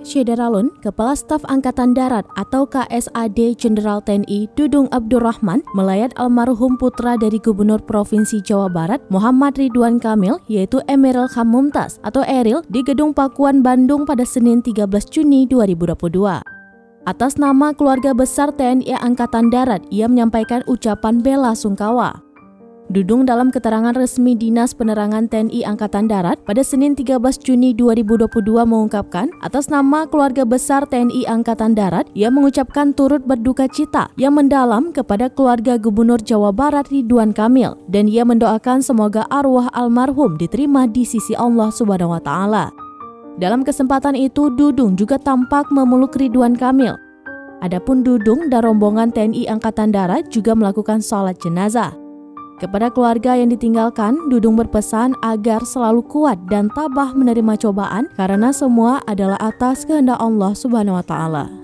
Syederalun, Kepala Staf Angkatan Darat atau KSAD Jenderal TNI Dudung Abdurrahman melayat almarhum putra dari Gubernur Provinsi Jawa Barat Muhammad Ridwan Kamil yaitu Emeril Khan Mumtaz atau Eril di Gedung Pakuan Bandung pada Senin 13 Juni 2022. Atas nama keluarga besar TNI Angkatan Darat, ia menyampaikan ucapan bela sungkawa. Dudung dalam keterangan resmi Dinas Penerangan TNI Angkatan Darat pada Senin 13 Juni 2022 mengungkapkan, atas nama keluarga besar TNI Angkatan Darat, ia mengucapkan turut berduka cita yang mendalam kepada keluarga Gubernur Jawa Barat Ridwan Kamil dan ia mendoakan semoga arwah almarhum diterima di sisi Allah Subhanahu wa taala. Dalam kesempatan itu, Dudung juga tampak memeluk Ridwan Kamil. Adapun Dudung dan rombongan TNI Angkatan Darat juga melakukan sholat jenazah. Kepada keluarga yang ditinggalkan, Dudung berpesan agar selalu kuat dan tabah menerima cobaan karena semua adalah atas kehendak Allah Subhanahu wa taala.